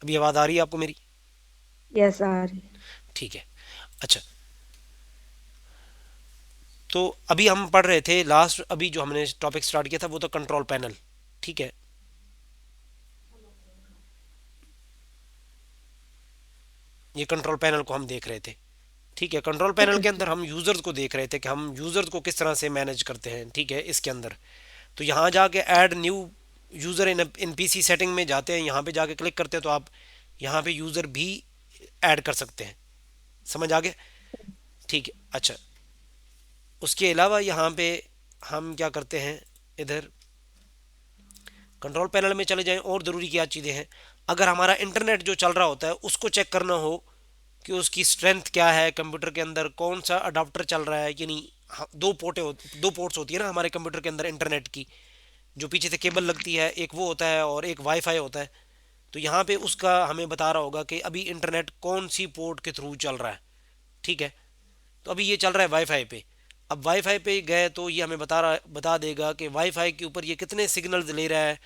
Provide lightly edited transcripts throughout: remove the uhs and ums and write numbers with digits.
अभी आवाज़ आ रही है आपको मेरी? यस आ रही। ठीक है। अच्छा, तो अभी हम पढ़ रहे थे लास्ट, अभी जो हमने टॉपिक स्टार्ट किया था वो तो कंट्रोल पैनल। ठीक है। ये कंट्रोल पैनल को हम देख रहे थे। ठीक है, कंट्रोल पैनल ओके। के अंदर हम यूज़र्स को देख रहे थे कि हम यूज़र्स को किस तरह से मैनेज करते हैं। ठीक है, इसके अंदर तो यहाँ जाके add new user in PC setting में जाते हैं, यहाँ पे जाके क्लिक करते हैं तो आप यहाँ पे यूज़र भी ऐड कर सकते हैं। समझ आ गया? ठीक है। अच्छा, उसके अलावा यहाँ पे हम क्या करते हैं, इधर कंट्रोल पैनल में चले जाएं और ज़रूरी क्या चीज़ें हैं। अगर हमारा इंटरनेट जो चल रहा होता है उसको चेक करना हो कि उसकी स्ट्रेंथ क्या है, कंप्यूटर के अंदर कौन सा अडाप्टर चल रहा है कि नहीं। दो पोर्ट्स होती है ना हमारे कंप्यूटर के अंदर इंटरनेट की, जो पीछे से केबल लगती है, एक वो होता है और एक वाईफाई होता है। तो यहाँ पे उसका हमें बता रहा होगा कि अभी इंटरनेट कौन सी पोर्ट के थ्रू चल रहा है। ठीक है, तो अभी ये चल रहा है वाईफाई पे। अब वाईफाई पे गए तो ये हमें बता देगा कि वाईफाई के ऊपर ये कितने सिग्नल्स ले रहा है।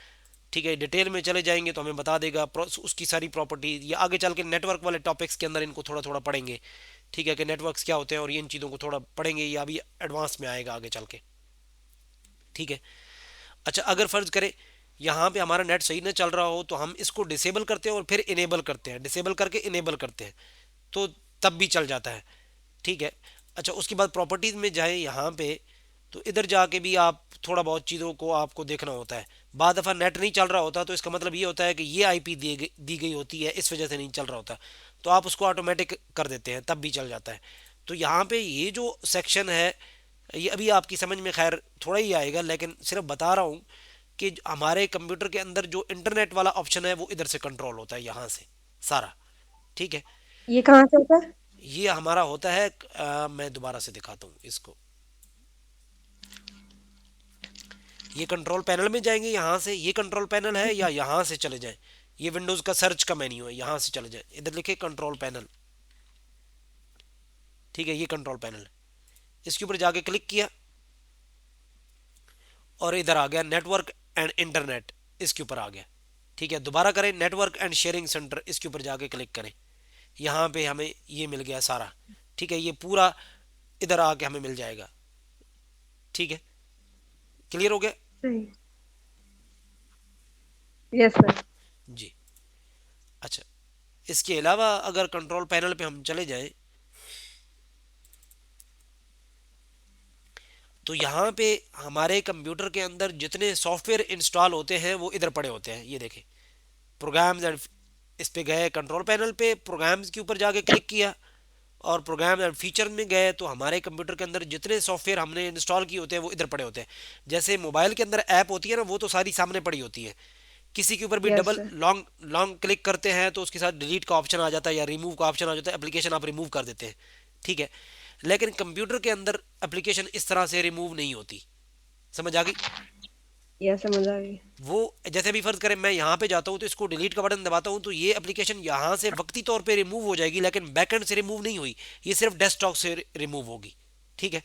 ठीक है, डिटेल में चले जाएंगे तो हमें बता देगा उसकी सारी प्रॉपर्टी। ये आगे चल के नेटवर्क वाले टॉपिक्स के अंदर इनको थोड़ा थोड़ा पढ़ेंगे। ठीक है, कि नेटवर्क्स क्या होते हैं और ये इन चीज़ों को थोड़ा पढ़ेंगे, ये अभी एडवांस में आएगा आगे चल के। ठीक है। अच्छा, अगर फ़र्ज़ करें यहाँ पे हमारा नेट सही ना चल रहा हो तो हम इसको डिसेबल करते हैं और फिर इनेबल करते हैं, डिसेबल करके इनेबल करते हैं, तो तब भी चल जाता है। ठीक है। अच्छा, उसके बाद प्रॉपर्टीज़ में जाए यहाँ पे, तो इधर जाके भी आप थोड़ा बहुत चीज़ों को आपको देखना होता है। बाद दफ़ा नेट नहीं चल रहा होता तो इसका मतलब ये होता है कि ये आईपी दी गई होती है, इस वजह से नहीं चल रहा होता। तो आप उसको ऑटोमेटिक कर देते हैं, तब भी चल जाता है। तो यहाँ पे ये जो सेक्शन है, ये अभी आपकी समझ में खैर थोड़ा ही आएगा, लेकिन सिर्फ बता रहा हूँ कि हमारे कंप्यूटर के अंदर जो इंटरनेट वाला ऑप्शन है वो इधर से कंट्रोल होता है, यहाँ से सारा। ठीक है। ये कहाँ से होता है? ये हमारा होता है, मैं दोबारा से दिखाता हूँ इसको। ये कंट्रोल पैनल में जाएंगे, यहाँ से ये कंट्रोल पैनल है, या यहाँ से चले जाएं। ये विंडोज़ का सर्च का मेन्यू है, यहाँ से चले जाएं, इधर लिखे कंट्रोल पैनल। ठीक है, ये कंट्रोल पैनल है। इसके ऊपर जाके क्लिक किया और इधर आ गया नेटवर्क एंड इंटरनेट, इसके ऊपर आ गया। ठीक है, दोबारा करें नेटवर्क एंड शेयरिंग सेंटर, इसके ऊपर जाके क्लिक करें। यहाँ पे हमें ये मिल गया सारा। ठीक है, ये पूरा इधर आके हमें मिल जाएगा। ठीक है, क्लियर हो गया? सही। Yes sir. जी। अच्छा, इसके अलावा अगर कंट्रोल पैनल पे हम चले जाएं तो यहाँ पे हमारे कंप्यूटर के अंदर जितने सॉफ्टवेयर इंस्टॉल होते हैं वो इधर पड़े होते हैं, ये देखें। प्रोग्राम्स एंड, इस पे गए कंट्रोल पैनल पे, प्रोग्राम्स के ऊपर जाके क्लिक किया और प्रोग्राम एंड फीचर में गए तो हमारे कंप्यूटर के अंदर जितने सॉफ्टवेयर हमने इंस्टॉल किए होते हैं वो इधर पड़े होते हैं। जैसे मोबाइल के अंदर ऐप होती है ना, वो तो सारी सामने पड़ी होती है। किसी के ऊपर भी yes double sir. Long long click करते हैं तो उसके साथ डिलीट का ऑप्शन आ जाता है या रिमूव का ऑप्शन आ जाता है, एप्लीकेशन आप रिमूव कर देते हैं। ठीक है, लेकिन कंप्यूटर के अंदर एप्लीकेशन इस तरह से रिमूव नहीं होती। समझ आ गई? यस समझ आ गई। वो जैसे भी फर्ज करें मैं यहाँ पे जाता हूँ तो इसको डिलीट का बटन दबाता हूँ तो ये एप्लीकेशन यहाँ से वक्ती तौर पे रिमूव हो जाएगी, लेकिन बैकएंड से रिमूव नहीं हुई, ये सिर्फ डेस्कटॉप से रिमूव होगी। ठीक है।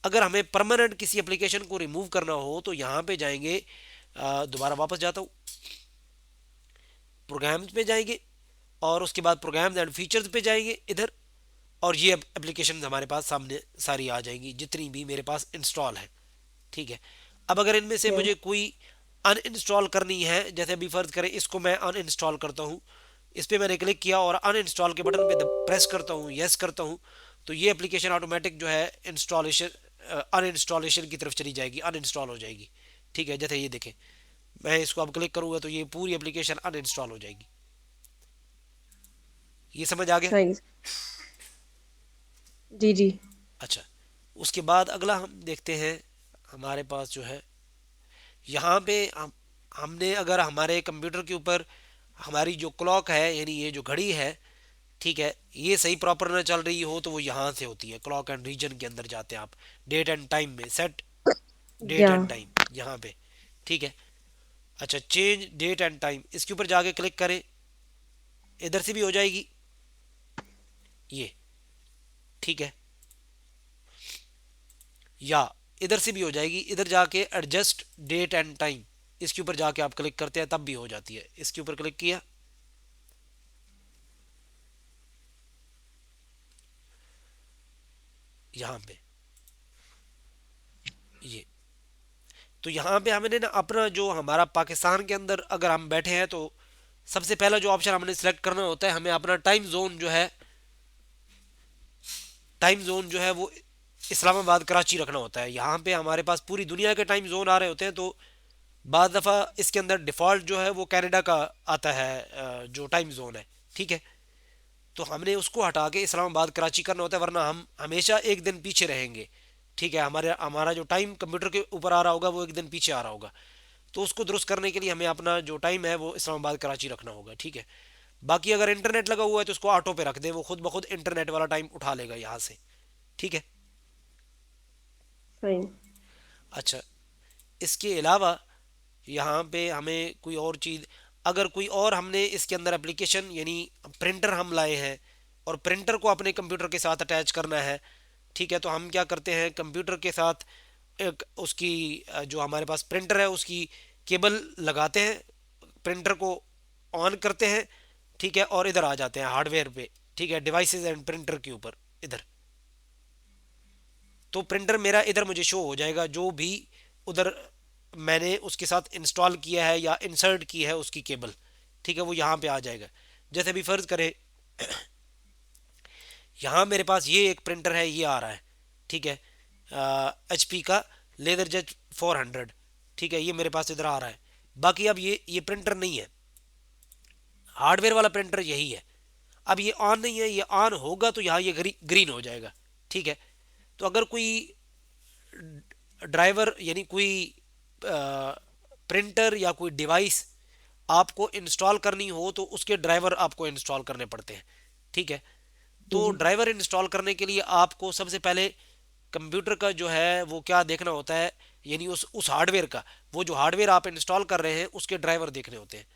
अगर हमें परमानेंट किसी एप्लीकेशन को रिमूव करना हो तो यहाँ पे जाएंगे, दोबारा वापस जाता हूँ, प्रोग्राम्स पे जाएंगे और उसके बाद प्रोग्राम्स एंड फीचर्स पे जाएंगे इधर, और ये एप्लीकेशन हमारे पास सामने सारी आ जाएंगी जितनी भी मेरे पास इंस्टॉल है। ठीक है। अब अगर इनमें से यस। मुझे कोई अनइंस्टॉल करनी है, जैसे अभी फर्ज करें इसको मैं अनइंस्टॉल करता हूँ, इस पर मैंने क्लिक किया और अनइंस्टॉल के बटन पे प्रेस करता हूँ, यस करता हूँ, तो ये एप्लीकेशन ऑटोमेटिक जो है इंस्टॉलेशन अनइंस्टॉलेशन की तरफ चली जाएगी, अनइंस्टॉल हो जाएगी। ठीक है, जैसे ये देखें, मैं इसको अब क्लिक करूँगा तो ये पूरी एप्लीकेशन अनइंस्टॉल हो जाएगी। ये समझ आ गया? सही। जी जी। अच्छा, उसके बाद अगला हम देखते हैं, हमारे पास जो है यहाँ पे हमने अगर हमारे कंप्यूटर के ऊपर हमारी जो क्लॉक है यानी ये जो घड़ी है, ठीक है, ये सही प्रॉपर ना चल रही हो तो वो यहाँ से होती है, क्लॉक एंड रीजन के अंदर जाते हैं आप, डेट एंड टाइम में, सेट डेट या। एंड टाइम यहाँ पे। ठीक है। अच्छा, चेंज डेट एंड टाइम, इसके ऊपर जाके क्लिक करें, इधर से भी हो जाएगी ये। ठीक है, या इधर से भी हो जाएगी, इधर जाके एडजस्ट डेट एंड टाइम, इसके ऊपर जाके आप क्लिक करते हैं तब भी हो जाती है। इसके ऊपर क्लिक किया यहाँ पे ये। तो यहाँ पे हमने ना अपना जो हमारा पाकिस्तान के अंदर अगर हम बैठे हैं तो सबसे पहला जो ऑप्शन हमने सेलेक्ट करना होता है, हमें अपना टाइम जोन जो है, टाइम जोन जो है वो इस्लामाबाद कराची रखना होता है। यहाँ पे हमारे पास पूरी दुनिया के टाइम जोन आ रहे होते हैं, तो बाद दफ़ा इसके अंदर डिफ़ॉल्ट जो है वो कनाडा का आता है, जो टाइम जोन है, ठीक है। तो हमने उसको हटा के इस्लामाबाद कराची करना होता है, वरना हम हमेशा एक दिन पीछे रहेंगे, ठीक है। हमारे हमारा जो टाइम कंप्यूटर के ऊपर आ रहा होगा वो एक दिन पीछे आ रहा होगा। तो उसको दुरुस्त करने के लिए हमें अपना जो टाइम है वो इस्लामाबाद कराची रखना होगा, ठीक है। बाकी अगर इंटरनेट लगा हुआ है तो उसको ऑटो पे रख दें, वो खुद ब खुद इंटरनेट वाला टाइम उठा लेगा यहाँ से, ठीक है। सही। अच्छा, इसके अलावा यहाँ पे हमें कोई और चीज़, अगर कोई और हमने इसके अंदर एप्लीकेशन यानी प्रिंटर हम लाए हैं और प्रिंटर को अपने कंप्यूटर के साथ अटैच करना है, ठीक है। तो हम क्या करते हैं, कंप्यूटर के साथ एक उसकी जो हमारे पास प्रिंटर है उसकी केबल लगाते हैं, प्रिंटर को ऑन करते हैं, ठीक है, और इधर आ जाते हैं हार्डवेयर पे, ठीक है, डिवाइसेस एंड प्रिंटर के ऊपर इधर। तो प्रिंटर मेरा इधर मुझे शो हो जाएगा, जो भी उधर मैंने उसके साथ इंस्टॉल किया है या इंसर्ट की है उसकी केबल, ठीक है, वो यहाँ पे आ जाएगा। जैसे अभी फ़र्ज़ करें यहाँ मेरे पास ये एक प्रिंटर है, ये आ रहा है, ठीक है, HP का लेदर जेट 400, ठीक है, ये मेरे पास इधर आ रहा है। बाकी अब ये प्रिंटर नहीं है, हार्डवेयर वाला प्रिंटर यही है। अब ये ऑन नहीं है, ये ऑन होगा तो यहाँ ये ग्रीन हो जाएगा, ठीक है। तो अगर कोई ड्राइवर यानी कोई प्रिंटर या कोई डिवाइस आपको इंस्टॉल करनी हो तो उसके ड्राइवर आपको इंस्टॉल करने पड़ते हैं, ठीक है। तो जी। ड्राइवर इंस्टॉल करने के लिए आपको सबसे पहले कंप्यूटर का जो है वो क्या देखना होता है, यानी उस हार्डवेयर का, वो जो हार्डवेयर आप इंस्टॉल कर रहे हैं उसके ड्राइवर देखने होते हैं।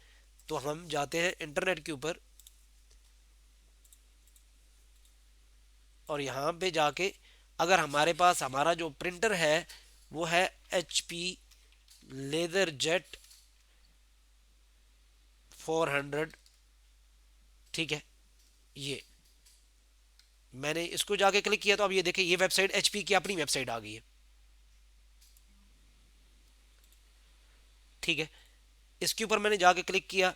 तो हम जाते हैं इंटरनेट के ऊपर और यहाँ पे जाके अगर हमारे पास हमारा जो प्रिंटर है वो है HP लेदर जेट 400, ठीक है, ये मैंने इसको जाके क्लिक किया तो अब ये देखिए ये वेबसाइट HP की अपनी वेबसाइट आ गई है, ठीक है। इसके ऊपर मैंने जाके क्लिक किया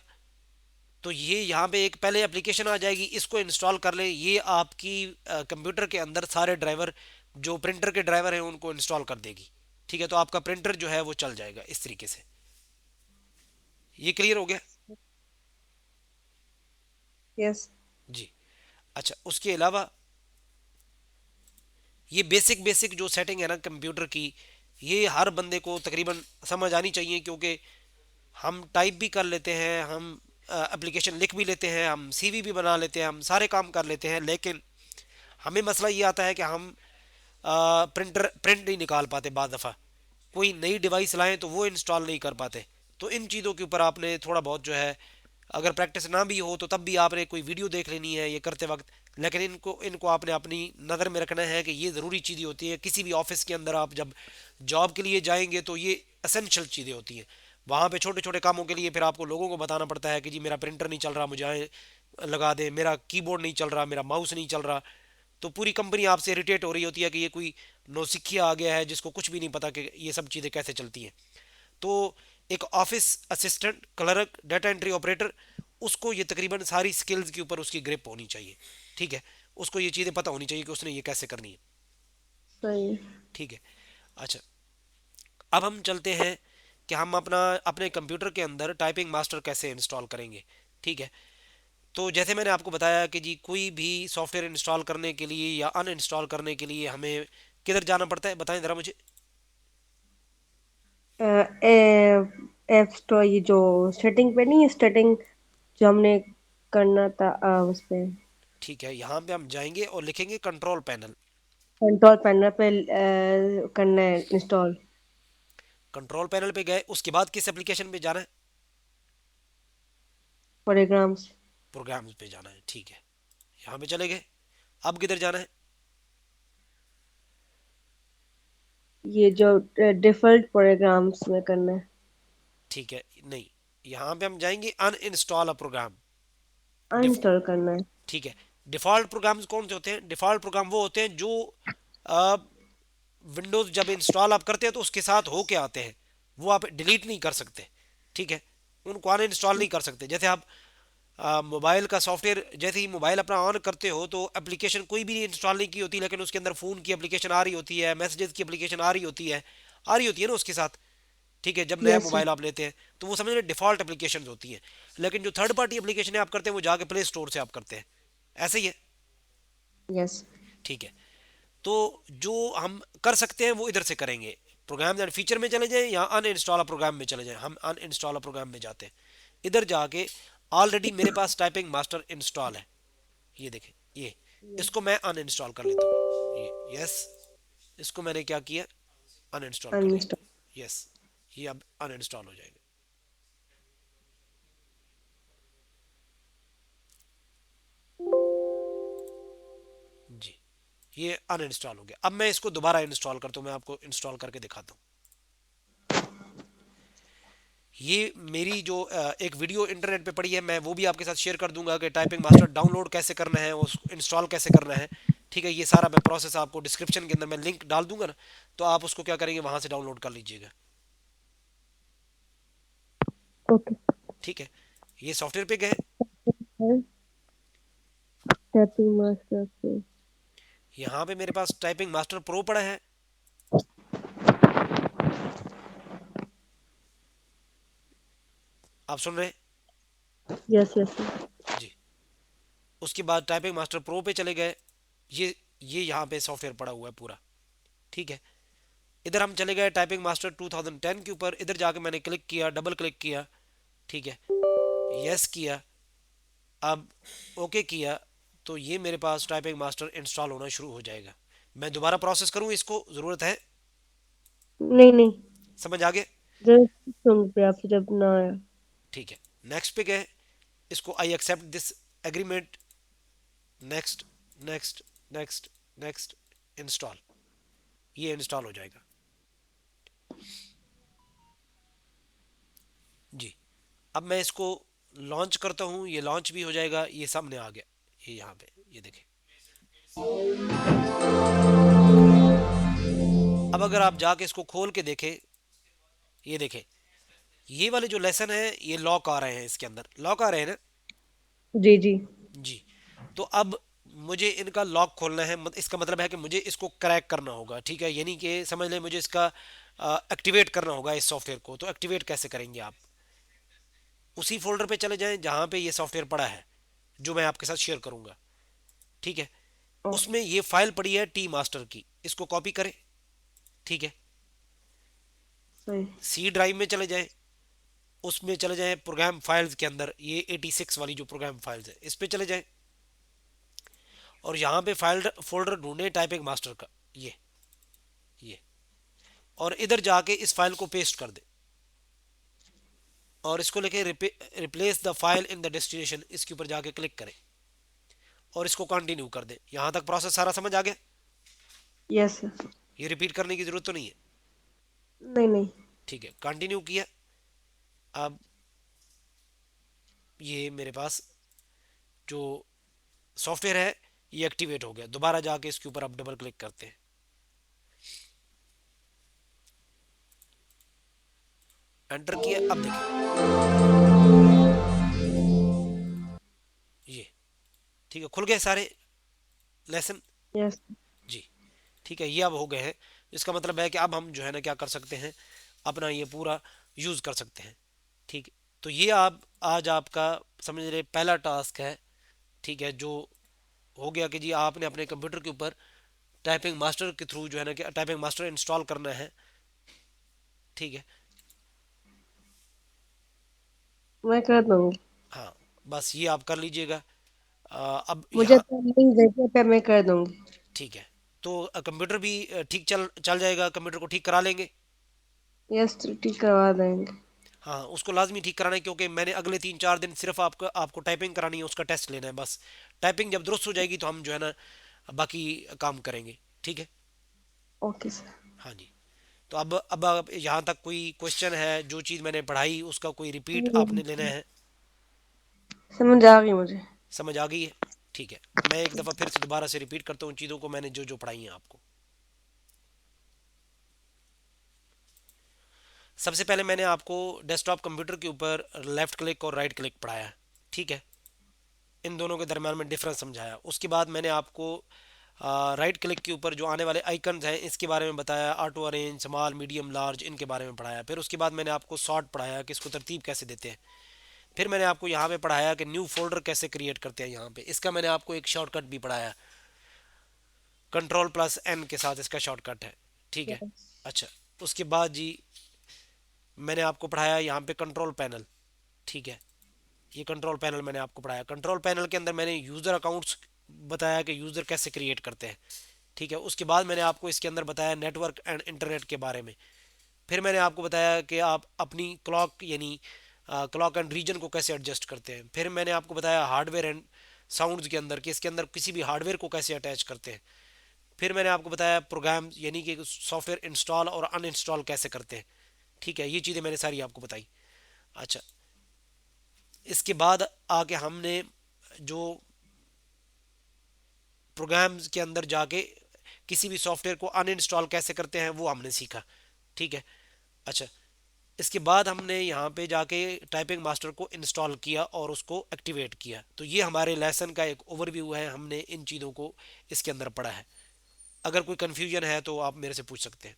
तो ये यहाँ पे एक पहले एप्लीकेशन आ जाएगी, इसको इंस्टॉल कर लें, ये आपकी कंप्यूटर के अंदर सारे ड्राइवर जो प्रिंटर के ड्राइवर हैं उनको इंस्टॉल कर देगी, ठीक है। तो आपका प्रिंटर जो है वो चल जाएगा इस तरीके से। ये क्लियर हो गया? यस। जी। अच्छा, उसके अलावा ये बेसिक बेसिक जो सेटिंग है ना कंप्यूटर की, ये हर बंदे को तकरीबन समझ आनी चाहिए, क्योंकि हम टाइप भी कर लेते हैं, हम एप्लीकेशन लिख भी लेते हैं, हम CV भी बना लेते हैं, हम सारे काम कर लेते हैं, लेकिन हमें मसला ये आता है कि हम प्रिंटर प्रिंट नहीं निकाल पाते, बाद दफ़ा कोई नई डिवाइस लाएं तो वो इंस्टॉल नहीं कर पाते। तो इन चीज़ों के ऊपर आपने थोड़ा बहुत जो है, अगर प्रैक्टिस ना भी हो तो तब भी आपने कोई वीडियो देख लेनी है ये करते वक्त, लेकिन इनको इनको आपने अपनी नज़र में रखना है कि ये ज़रूरी चीज़ें होती है। किसी भी ऑफिस के अंदर आप जब जॉब के लिए जाएंगे तो ये असेंशियल चीज़ें होती हैं। वहाँ पे छोटे छोटे कामों के लिए फिर आपको लोगों को बताना पड़ता है कि जी मेरा प्रिंटर नहीं चल रहा, मुझे आए लगा दें, मेरा कीबोर्ड नहीं चल रहा, मेरा माउस नहीं चल रहा। तो पूरी कंपनी आपसे इरिटेट हो रही होती है कि ये कोई नौसिखिया आ गया है जिसको कुछ भी नहीं पता कि ये सब चीज़ें कैसे चलती हैं। तो एक office assistant, clerk, data entry operator, उसको ये तकरीबन सारी स्किल्स के ऊपर उसकी ग्रिप होनी चाहिए, ठीक है। उसको ये चीज़ें पता होनी चाहिए कि उसने ये कैसे करनी है, सही। ठीक है। अच्छा, अब हम चलते हैं कि हम अपना अपने कंप्यूटर के अंदर टाइपिंग मास्टर कैसे इंस्टॉल करेंगे, ठीक है। तो जैसे मैंने आपको बताया कि जी कोई भी सॉफ्टवेयर इंस्टॉल करने के लिए या अनइंस्टॉल करने के लिए हमें किधर जाना पड़ता है, बताएं ज़रा मुझे। एप स्टोर, ये जो सेटिंग पे नहीं है, सेटिंग जो हमने करना था, उस पे ठीक है, यहाँ पे हम जाएंगे और लिखेंगे कंट्रोल पैनल। कंट्रोल पैनल पे करना है इंस्टॉल। कंट्रोल पैनल पे गए, उसके बाद किस एप्लीकेशन पे जाना है? प्रोग्राम्स। प्रोग्राम्स पे जाना है, ठीक है, यहाँ पे चले गए। अब किधर जाना है? ये जो डिफॉल्ट प्रोग्राम्स में करना है। ठीक है, नहीं, यहाँ पे हम जाएंगे अनइंस्टॉल अ प्रोग्राम। अनइंस्टॉल करना है। ठीक है। डिफ़ॉल्ट प्रोग्राम्स कौन से होते हैं? डिफ़ॉल्ट प्रोग्राम वो होते हैं जो विंडोज़ जब इंस्टॉल आप करते हैं तो उसके साथ हो के आते हैं, वो आप डिलीट नहीं कर सकते। ठीक है, उनको अन इंस्टॉल नहीं कर सकते। जैसे आप मोबाइल का सॉफ्टवेयर, जैसे ही मोबाइल अपना ऑन करते हो तो एप्लीकेशन कोई भी इंस्टॉल नहीं की होती, लेकिन उसके अंदर फ़ोन की एप्लीकेशन आ रही होती है, मैसेजेस की एप्लीकेशन आ रही होती है ना उसके साथ। ठीक है, जब नया यस मोबाइल आप लेते हैं तो वो समझ लें डिफ़ॉल्ट एप्लीकेशन होती हैं। लेकिन जो थर्ड पार्टी एप्लीकेशन आप करते हैं वो जाके प्ले स्टोर से आप करते हैं, ऐसे ही है। यस। ठीक है, तो जो हम कर सकते हैं वो इधर से करेंगे। प्रोग्राम एंड फीचर में चले जाएं या अन इंस्टॉल प्रोग्राम में चले जाएं। हम अन इंस्टॉल प्रोग्राम में जाते हैं। इधर जाके ऑलरेडी मेरे पास टाइपिंग मास्टर इंस्टॉल है, ये देखें, ये इसको मैं अन इंस्टॉल कर लेता हूँ। ये यस, इसको मैंने क्या किया, अन इंस्टॉल कर अनइंस्टॉल। लिया। यस, ये अब अन इंस्टॉल हो जाएगा। जी, ये अन इंस्टॉल हो गया। अब मैं इसको दोबारा इंस्टॉल करता हूँ, मैं आपको इंस्टॉल करके दिखाता हूँ। ये मेरी जो एक वीडियो इंटरनेट पे पड़ी है, मैं वो भी आपके साथ शेयर कर दूंगा कि टाइपिंग मास्टर डाउनलोड कैसे करना है, उसको इंस्टॉल कैसे करना है। ठीक है, ये सारा मैं प्रोसेस आपको डिस्क्रिप्शन के अंदर मैं लिंक डाल दूंगा ना, तो आप उसको क्या करेंगे, वहां से डाउनलोड कर लीजिएगा। ओके। ठीक है, ये सॉफ्टवेयर पे गए। टाइपिंग मास्टर पे। यहाँ पे मेरे पास टाइपिंग मास्टर प्रो पड़ा है। आप सुन रहे हैं? Yes yes. जी, उसके बाद टाइपिंग मास्टर प्रो पे चले गए। ये यहाँ पे सॉफ्टवेयर पड़ा हुआ है पूरा। ठीक है, इधर हम चले गए टाइपिंग मास्टर 2010 के ऊपर। इधर जाके मैंने क्लिक किया, डबल क्लिक किया। ठीक है, यस किया, अब ओके किया, तो ये मेरे पास टाइपिंग मास्टर इंस्टॉल होना शुरू हो जाएगा। मैं दोबारा प्रोसेस करूँ इसको, ज़रूरत है? नहीं नहीं, समझ आ गया? जस्ट सुन पे आपसे जब ना आया। ठीक है, नेक्स्ट पे गए, इसको I accept this agreement, next, next, next, next, install, ये इंस्टॉल हो जाएगा। जी, अब मैं इसको लॉन्च करता हूँ, ये लॉन्च भी हो जाएगा, ये सामने आ गया। ये यहाँ पे ये देखें। अब अगर आप जाके इसको खोल के देखें, ये देखें, ये वाले जो लेसन है ये लॉक आ रहे हैं, इसके अंदर लॉक आ रहे हैं ना। जी जी। जी, तो अब मुझे इनका लॉक खोलना है। इसका मतलब है कि मुझे इसको क्रैक करना होगा। ठीक है, यानी कि समझ लें मुझे इसका एक्टिवेट करना होगा इस सॉफ्टवेयर को। तो एक्टिवेट कैसे करेंगे आप, उसी फोल्डर पे चले जाएं जहां पे ये सॉफ्टवेयर पड़ा है, जो मैं आपके साथ शेयर करूंगा। ठीक है, ओके। उसमें ये फाइल पड़ी है टी मास्टर की, इसको कॉपी करें। ठीक है, सही। सी ड्राइव में चले जाएं, उसमें चले जाएं प्रोग्राम फाइल्स के अंदर, ये 86 वाली जो प्रोग्राम फाइल्स है इस पे चले जाएं, और यहाँ पे फाइल फोल्डर ढूंढे टाइपिंग मास्टर का, ये और इधर जाके इस फाइल को पेस्ट कर दे, और इसको लेके replace the file in the destination, इसके ऊपर जाके क्लिक करें और इसको कंटिन्यू कर दे। यहां तक प्रोसेस सारा समझ आ गया? यस। ये रिपीट करने की जरूरत तो नहीं है। नहीं नहीं। ठीक है, कंटिन्यू किया। अब ये मेरे पास जो सॉफ्टवेयर है ये एक्टिवेट हो गया। दोबारा जाके इसके ऊपर आप डबल क्लिक करते हैं, एंटर किया, अब देखें ये। ठीक है, खुल गए सारे लेसन। यस। जी, ठीक है, ये अब हो गए हैं। इसका मतलब है कि अब हम जो है ना क्या कर सकते हैं, अपना ये पूरा यूज़ कर सकते हैं। ठीक है, तो ये आप आज आपका समझ रहे पहला टास्क है। ठीक है, जो हो गया कि जी आपने अपने कंप्यूटर के ऊपर टाइपिंग मास्टर के थ्रू जो है ना कि टाइपिंग मास्टर इंस्टॉल करना है। ठीक है, मैं कर दूंगी। हाँ, बस ये आप कर लीजिएगा। अब मुझे यहाँ तो लिंक भेजिए पे, मैं कर दूंगी। ठीक है, तो कंप्यूटर भी ठीक चल चल जाएगा, कंप्यूटर को ठीक करा लेंगे। यस, ठीक करवा देंगे। हाँ, उसको लाजमी ठीक कराना है, क्योंकि मैंने अगले 3-4 दिन सिर्फ आपको आपको टाइपिंग करानी है, उसका टेस्ट लेना है बस। टाइपिंग जब दुरुस्त हो जाएगी तो हम जो है ना बाकी काम करेंगे। ठीक है, ओके सर। हाँ जी। तो अब यहाँ तक कोई क्वेश्चन है, जो चीज़ मैंने पढ़ाई उसका कोई रिपीट आपने लेना है? समझ आ गई मुझे। समझ आ गई है? ठीक है, मैं एक दफ़ा फिर से दोबारा से रिपीट करता हूँ चीज़ों को मैंने जो जो पढ़ाई हैं आपको। सबसे पहले मैंने आपको डेस्कटॉप कंप्यूटर के ऊपर लेफ़्ट क्लिक और राइट क्लिक पढ़ाया, ठीक है, इन दोनों के दरम्यान में डिफरेंस समझाया। उसके बाद मैंने आपको राइट क्लिक के ऊपर जो आने वाले आइकन्स हैं इसके बारे में बताया, auto arrange, small, medium, large, इनके बारे में पढ़ाया। फिर उसके बाद मैंने आपको सॉर्ट पढ़ाया कि इसको तरतीब कैसे देते हैं। फिर मैंने आपको यहाँ पे पढ़ाया कि न्यू फोल्डर कैसे क्रिएट करते हैं। यहाँ पे इसका मैंने आपको एक शॉर्टकट भी पढ़ाया, कंट्रोल+N के साथ इसका शॉर्टकट है, ठीक है। यस। अच्छा, उसके बाद जी मैंने आपको पढ़ाया यहाँ पे कंट्रोल पैनल, ठीक है। ये कंट्रोल पैनल मैंने आपको पढ़ाया। कंट्रोल पैनल के अंदर मैंने यूज़र अकाउंट्स बताया कि यूज़र कैसे क्रिएट करते हैं, ठीक है। उसके बाद मैंने आपको इसके अंदर बताया नेटवर्क एंड इंटरनेट के बारे में। फिर मैंने आपको बताया कि आप अपनी क्लॉक यानी क्लॉक एंड रीजन को कैसे एडजस्ट करते हैं। फिर मैंने आपको बताया हार्डवेयर एंड साउंड्स के अंदर कि इसके अंदर किसी भी हार्डवेयर को कैसे अटैच करते हैं। फिर मैंने आपको बताया प्रोग्राम यानी कि सॉफ्टवेयर इंस्टॉल और अनइंस्टॉल कैसे करते हैं, ठीक है। ये चीज़ें मैंने सारी आपको बताई। अच्छा, इसके बाद आके हमने जो प्रोग्राम्स के अंदर जाके किसी भी सॉफ्टवेयर को अनइंस्टॉल कैसे करते हैं वो हमने सीखा, ठीक है। अच्छा, इसके बाद हमने यहाँ पे जाके टाइपिंग मास्टर को इंस्टॉल किया और उसको एक्टिवेट किया। तो ये हमारे लेसन का एक ओवरव्यू है, हमने इन चीज़ों को इसके अंदर पढ़ा है। अगर कोई कन्फ्यूजन है तो आप मेरे से पूछ सकते हैं।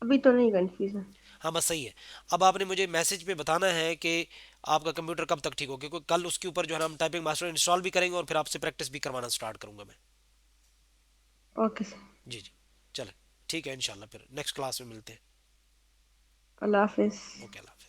अभी तो नहीं कंफ्यूजन। हाँ बस सही है। अब आपने मुझे मैसेज पे बताना है कि आपका कंप्यूटर कब तक ठीक हो, क्योंकि कल उसके ऊपर जो है ना हम टाइपिंग मास्टर इंस्टॉल भी करेंगे और फिर आपसे प्रैक्टिस भी करवाना स्टार्ट करूंगा मैं। Okay sir. जी जी, चले, ठीक है, इंशाल्लाह फिर नेक्स्ट क्लास में मिलते हैं। अल्लाह हाफिज। ओके, अल्लाह हाफ़िज़।